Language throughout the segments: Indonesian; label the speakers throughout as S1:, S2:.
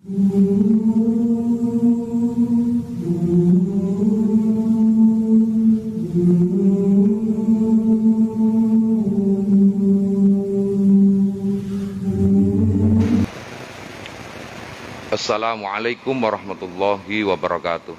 S1: Assalamualaikum warahmatullahi wabarakatuh.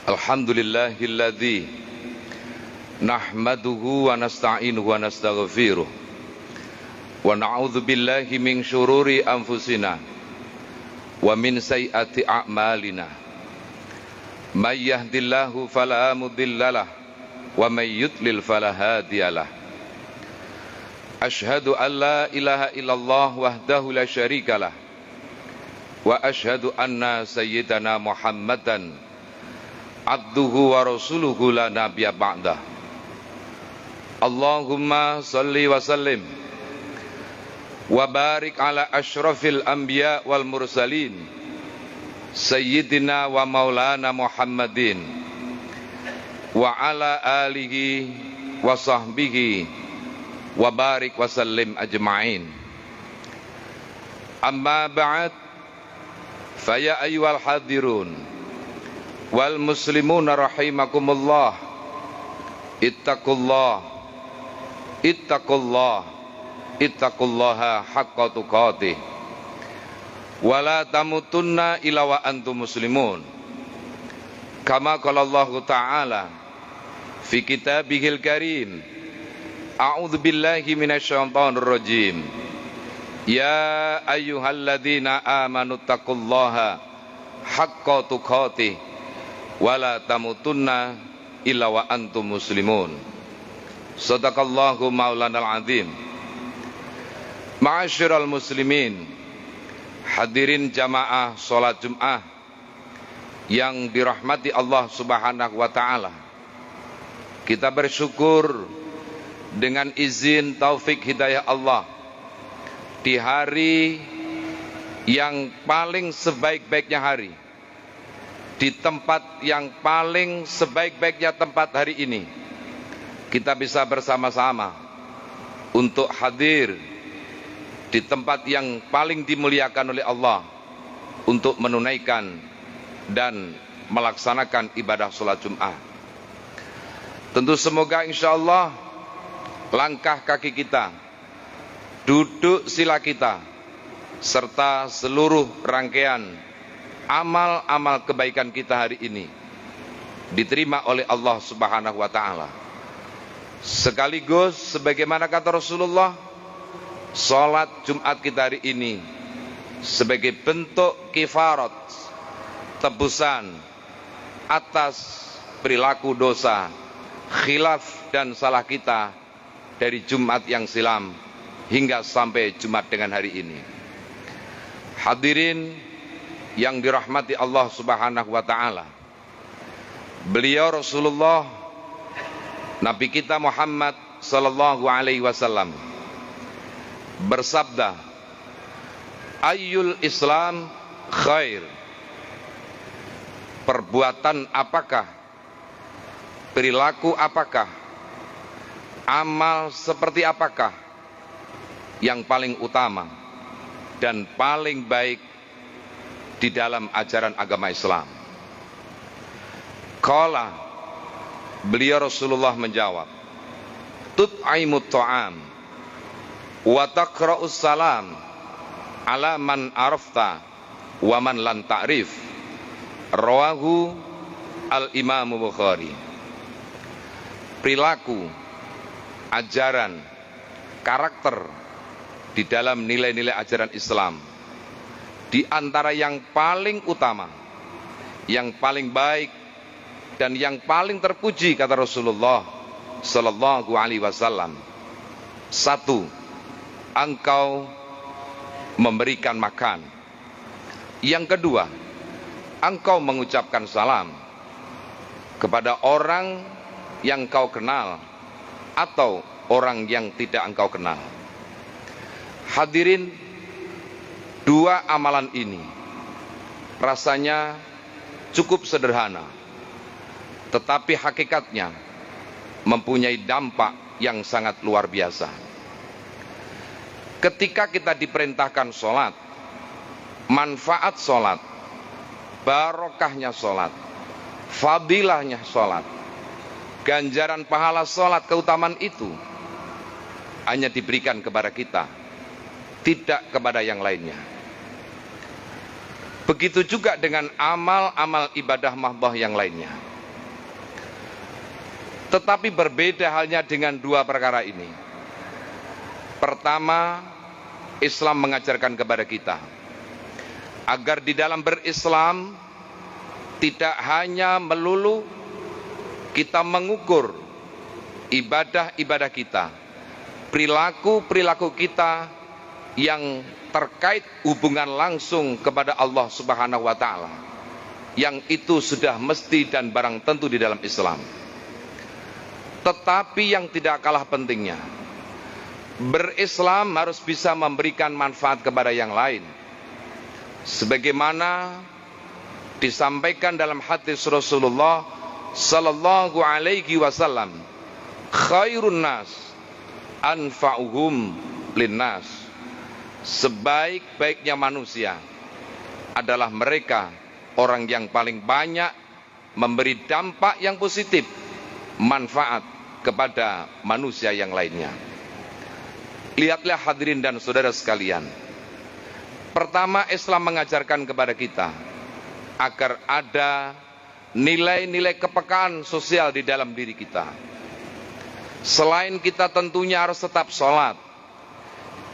S1: Alhamdulillahilladzi nahmaduhu wa nasta'inuhu wa nastaghfiruh wa na'udzu billahi min syururi anfusina wa min sayyiati a'malina may yahdihillahu fala mudhillalah wa may yudlil fala hadiyalah. Asyhadu an la ilaha illallah wahdahu la syarikalah wa asyhadu anna sayyidana Muhammadan abduhu wa rasuluhu la nabiyya ba'dah. Allahumma salli wa sallim wa barik ala asyrafil anbiya wal mursalin sayyidina wa maulana Muhammadin wa ala alihi wa sahbihi wa barik wa sallim ajma'in. Amma ba'd, faya ayyuhal hadirun wal muslimuna rahimakumullah, ittaqullaha haqqa tuqatih wala tamutunna illa wa antum muslimun. Kama qala Allah Ta'ala fi kitabihil karim, a'udzu billahi minasyaitonir rajim. Ya ayyuhalladzina amanu taqullaha haqqa tuqatih wala tamutunna illa wa antum muslimun. Shadaqallahu maulanal azim. Ma'asyiral muslimin, hadirin jamaah salat Jumat yang dirahmati Allah Subhanahu wa taala. Kita bersyukur dengan izin taufik hidayah Allah di hari yang paling sebaik-baiknya hari, di tempat yang paling sebaik-baiknya tempat hari ini, kita bisa bersama-sama untuk hadir di tempat yang paling dimuliakan oleh Allah untuk menunaikan dan melaksanakan ibadah sholat Jumat. Tentu semoga insya Allah langkah kaki kita, duduk sila kita, serta seluruh rangkaian amal-amal kebaikan kita hari ini diterima oleh Allah Subhanahu wa taala. Sekaligus sebagaimana kata Rasulullah, salat Jumat kita hari ini sebagai bentuk kifarat, tebusan atas perilaku dosa, khilaf dan salah kita dari Jumat yang silam hingga sampai Jumat dengan hari ini. Hadirin yang dirahmati Allah Subhanahu wa taala, beliau Rasulullah Nabi kita Muhammad sallallahu alaihi wasallam bersabda, ayyul Islam khair. Perbuatan apakah, perilaku apakah, amal seperti apakah yang paling utama dan paling baik di dalam ajaran agama Islam? Qala, beliau Rasulullah menjawab, tut'aimut ta'am wa taqra'us salam ala man arafta wa man lan ta'rif. Rawahu al-Imam Bukhari. Perilaku, ajaran, karakter di dalam nilai-nilai ajaran Islam, di antara yang paling utama, yang paling baik dan yang paling terpuji kata Rasulullah sallallahu alaihi wasallam, satu, engkau memberikan makan. Yang kedua, engkau mengucapkan salam kepada orang yang kau kenal atau orang yang tidak engkau kenal. Hadirin, dua amalan ini rasanya cukup sederhana, tetapi hakikatnya mempunyai dampak yang sangat luar biasa. Ketika kita diperintahkan sholat, manfaat sholat, barokahnya sholat, fadilahnya sholat, ganjaran pahala sholat, keutamaan itu hanya diberikan kepada kita, tidak kepada yang lainnya. Begitu juga dengan amal-amal ibadah mahdoh yang lainnya. Tetapi berbeda halnya dengan dua perkara ini. Pertama, Islam mengajarkan kepada kita agar di dalam berislam tidak hanya melulu kita mengukur ibadah-ibadah kita, perilaku-perilaku kita yang terkait hubungan langsung kepada Allah Subhanahu wa taala, yang itu sudah mesti dan barang tentu di dalam Islam. Tetapi yang tidak kalah pentingnya, berislam harus bisa memberikan manfaat kepada yang lain, sebagaimana disampaikan dalam hadis Rasulullah sallallahu alaihi wasallam, khairun nas anfa'uhum linnas. Sebaik-baiknya manusia adalah mereka orang yang paling banyak memberi dampak yang positif, manfaat kepada manusia yang lainnya. Lihatlah hadirin dan saudara sekalian, pertama, Islam mengajarkan kepada kita agar ada nilai-nilai kepekaan sosial di dalam diri kita. Selain kita tentunya harus tetap sholat,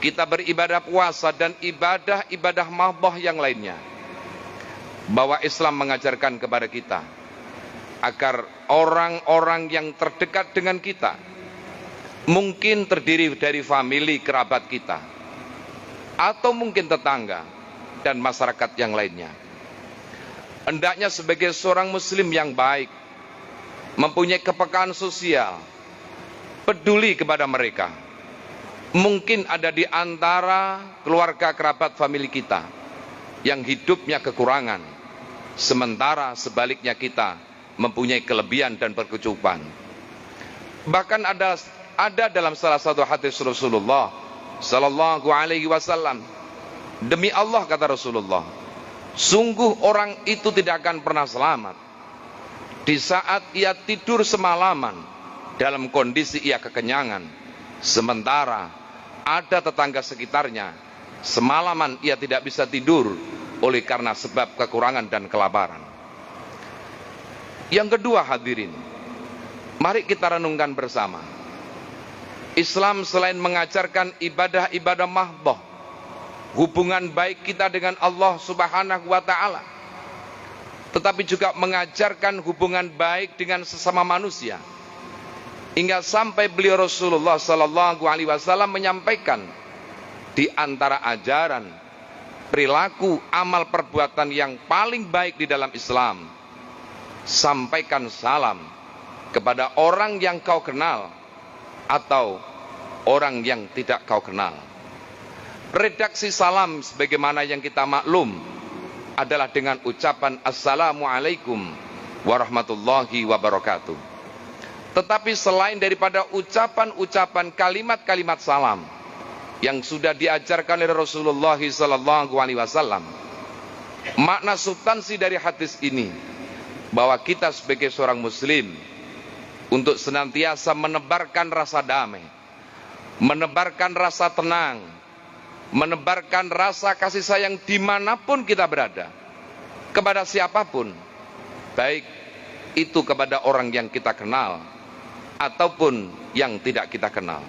S1: kita beribadah puasa dan ibadah-ibadah mahdoh yang lainnya, bahwa Islam mengajarkan kepada kita agar orang-orang yang terdekat dengan kita, mungkin terdiri dari famili kerabat kita, atau mungkin tetangga dan masyarakat yang lainnya, hendaknya sebagai seorang muslim yang baik, mempunyai kepekaan sosial, peduli kepada mereka. Mungkin ada di antara keluarga kerabat famili kita yang hidupnya kekurangan, sementara sebaliknya kita mempunyai kelebihan dan berkecukupan. Bahkan ada dalam salah satu hadis Rasulullah sallallahu alaihi wasallam, demi Allah kata Rasulullah, sungguh orang itu tidak akan pernah selamat di saat ia tidur semalaman dalam kondisi ia kekenyangan, sementara ada tetangga sekitarnya semalaman ia tidak bisa tidur oleh karena sebab kekurangan dan kelaparan. Yang kedua hadirin, mari kita renungkan bersama. Islam selain mengajarkan ibadah-ibadah mahdoh, hubungan baik kita dengan Allah subhanahu wa ta'ala, tetapi juga mengajarkan hubungan baik dengan sesama manusia. Hingga sampai beliau Rasulullah sallallahu alaihi wasallam menyampaikan di antara ajaran, perilaku, amal perbuatan yang paling baik di dalam Islam, sampaikan salam kepada orang yang kau kenal atau orang yang tidak kau kenal. Redaksi salam sebagaimana yang kita maklum adalah dengan ucapan Assalamualaikum warahmatullahi wabarakatuh. Tetapi selain daripada ucapan-ucapan kalimat-kalimat salam yang sudah diajarkan oleh Rasulullah sallallahu alaihi wasallam, makna substansi dari hadis ini bahwa kita sebagai seorang muslim untuk senantiasa menebarkan rasa damai, menebarkan rasa tenang, menebarkan rasa kasih sayang dimanapun kita berada, kepada siapapun, baik itu kepada orang yang kita kenal ataupun yang tidak kita kenal.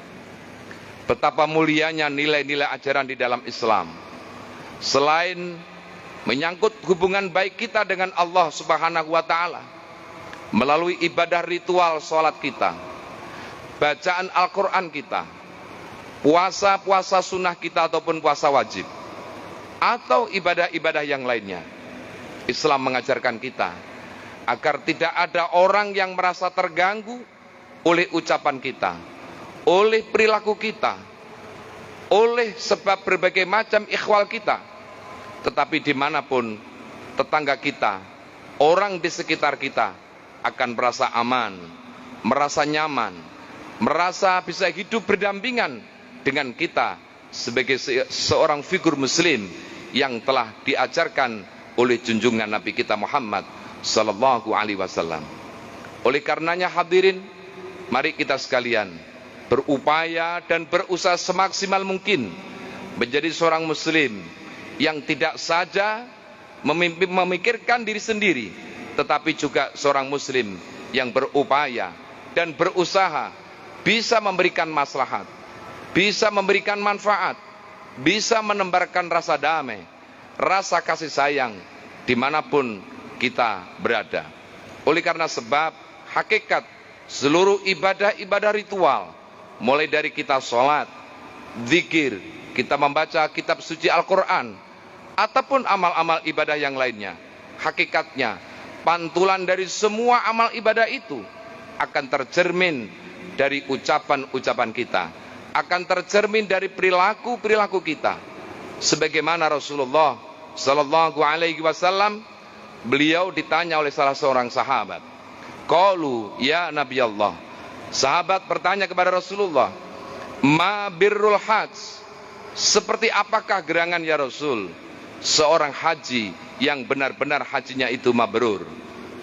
S1: Betapa mulianya nilai-nilai ajaran di dalam Islam. Selain menyangkut hubungan baik kita dengan Allah subhanahu wa ta'ala melalui ibadah ritual sholat kita, bacaan Al-Quran kita, puasa-puasa sunnah kita ataupun puasa wajib, atau ibadah-ibadah yang lainnya, Islam mengajarkan kita agar tidak ada orang yang merasa terganggu oleh ucapan kita, oleh perilaku kita, oleh sebab berbagai macam ikhwal kita. Tetapi dimanapun tetangga kita, orang di sekitar kita akan merasa aman, merasa nyaman, merasa bisa hidup berdampingan dengan kita sebagai seorang figur muslim yang telah diajarkan oleh junjungan Nabi kita Muhammad sallallahu alaihi wasallam. Oleh karenanya hadirin, mari kita sekalian berupaya dan berusaha semaksimal mungkin menjadi seorang muslim yang tidak saja memikirkan diri sendiri, tetapi juga seorang muslim yang berupaya dan berusaha bisa memberikan maslahat, bisa memberikan manfaat, bisa menebarkan rasa damai, rasa kasih sayang dimanapun kita berada. Oleh karena sebab hakikat seluruh ibadah-ibadah ritual, mulai dari kita sholat, zikir, kita membaca kitab suci Al-Quran, ataupun amal-amal ibadah yang lainnya, hakikatnya pantulan dari semua amal ibadah itu akan tercermin dari ucapan-ucapan kita, akan tercermin dari perilaku-perilaku kita. Sebagaimana Rasulullah sallallahu alaihi wasallam, beliau ditanya oleh salah seorang sahabat, qalu ya Nabi Allah, sahabat bertanya kepada Rasulullah, ma birrul hajj, seperti apakah gerangan ya Rasul seorang haji yang benar-benar hajinya itu mabrur?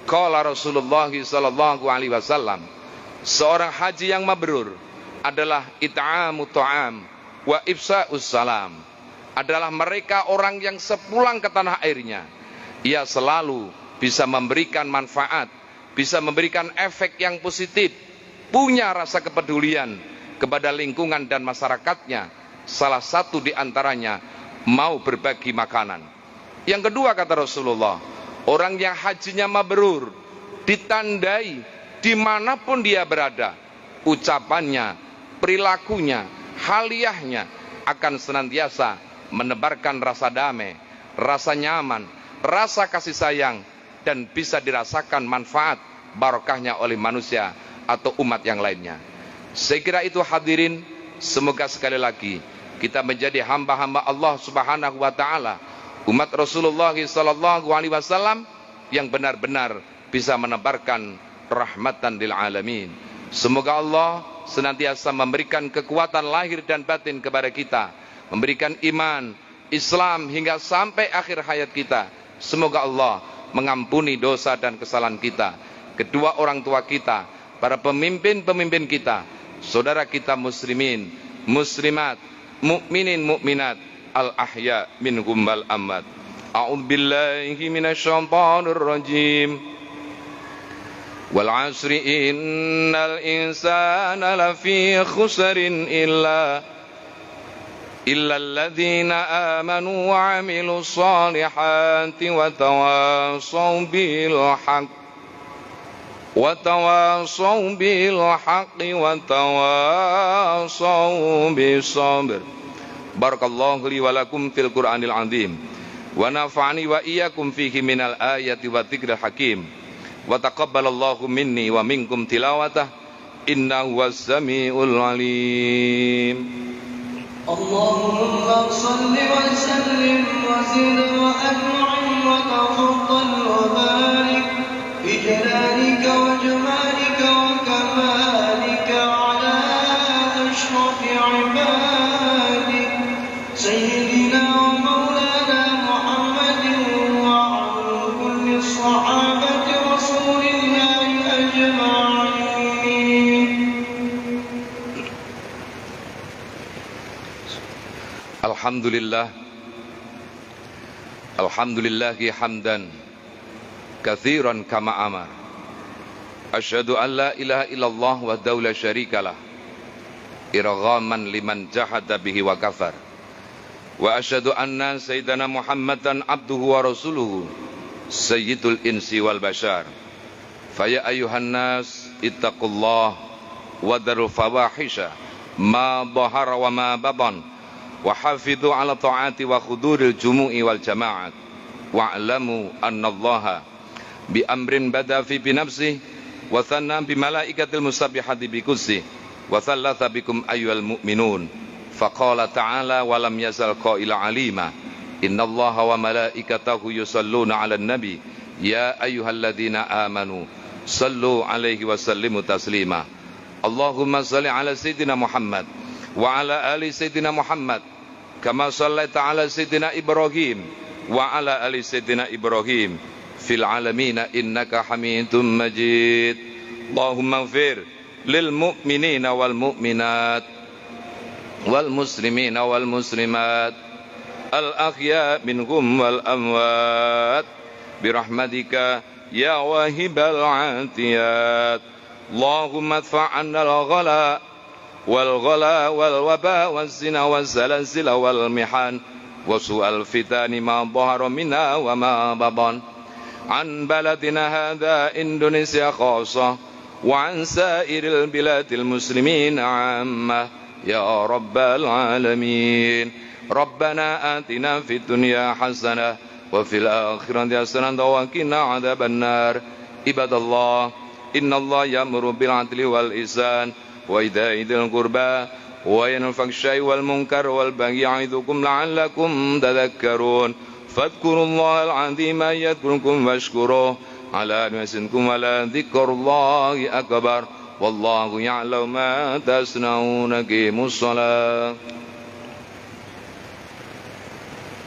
S1: Qala Rasulullah sallallahu alaihi wasallam, seorang haji yang mabrur adalah it'amu ta'am wa ifsa'us salam, adalah mereka orang yang sepulang ke tanah airnya ia selalu bisa memberikan manfaat, bisa memberikan efek yang positif, punya rasa kepedulian kepada lingkungan dan masyarakatnya. Salah satu di antaranya mau berbagi makanan. Yang kedua kata Rasulullah, orang yang hajinya mabrur ditandai dimanapun dia berada, ucapannya, perilakunya, haliahnya akan senantiasa menebarkan rasa damai, rasa nyaman, rasa kasih sayang, dan bisa dirasakan manfaat barokahnya oleh manusia atau umat yang lainnya. Saya kira itu hadirin, semoga sekali lagi kita menjadi hamba-hamba Allah Subhanahu wa taala, umat Rasulullah sallallahu alaihi wasallam yang benar-benar bisa menebarkan rahmatan lil alamin. Semoga Allah senantiasa memberikan kekuatan lahir dan batin kepada kita, memberikan iman, Islam hingga sampai akhir hayat kita. Semoga Allah mengampuni dosa dan kesalahan kita, kedua orang tua kita, para pemimpin-pemimpin kita, saudara kita muslimin, muslimat, mukminin, mukminat, al-ahya minhum wal amwat. A'udzubillahi minasyaitonir rajim. Wal 'asri innal insana lafi khusrin illa alladzina amanu wa 'amilus solihati wa tawassaw bil haqqi wa tawassaw bis sabr. Barakallahu li wa lakum fil Qur'anil 'azim wa nafa'ani wa iyyakum fihi minal ayati wa dzikril hakim wa taqabbalallahu minni wa minkum tilawatah innahu was-sami'ul 'alim.
S2: Allahumma shalli wa sallim wa zid wa an'im wa tafaddal wa barik bi jalalika wa jamalika wa kamalika ala ashrafi 'ibadik sayyidina wa maulana Muhammadin wa ala kulli sahabati rasulillahi ajma'in.
S1: Alhamdulillah, alhamdulillahi hamdan katsiran kama amar. Asyhadu an la ilaha illallah wahdahu la syarikalah irghaman liman jahada bihi wa kafar. Wa asyhadu anna sayyidana Muhammadan abduhu wa rasuluhu sayyidul insi wal bashar. Faya ayyuhan nas ittaqullah wa darul fawahisha ma dhahara wa ma batan wa hafidhu ala ta'ati wa khuduril jumu'i wal jama'at wa'lamu anna allaha bi amrin bada fi binafsih wa thanna bi malaikatil musabbihati bi kursi wa thalatha bikum ayyuhal mu'minun faqala ta'ala wa lam yazal qaila alima inna allaha wa malaikatahu yusalluna 'alan nabi ya ayyuhalladzina amanu sallu 'alaihi wa sallimu taslima. Allahumma shalli 'ala sayyidina Muhammad wa ala ali sayyidina Muhammad kama shallaita ala sayyidina Ibrahim wa ala ali sayyidina Ibrahim fil alamin innaka Hamidum Majid. Allahumma ighfir lil mu'minina wal mu'minat wal muslimina wal muslimat al ahya minhum wal amwat birahmatika ya wahibal atiyat. Allahumma adfa'anna al-ghala والغلا والوباء والزنا والزلازل والمحن وسوء الفتن ما ظهر منها وما بطن عن بلدنا هذا إندونيسيا خاصة وعن سائر البلاد المسلمين عامة يا رب العالمين. ربنا آتنا في الدنيا حسنة وفي الآخرة حسنة وقنا عذاب النار. عباد الله إن الله يأمر بالعدل والإحسان وإيتاء ذي القربى وينهى عن الفحشاء والمنكر والبغي يعظكم لعلكم تذكرون. فاذكروا الله العظيم يذكركم واشكروه على نعمته ولا ذكر الله أكبر والله يعلم ما تصنعون. قيموا الصلاة.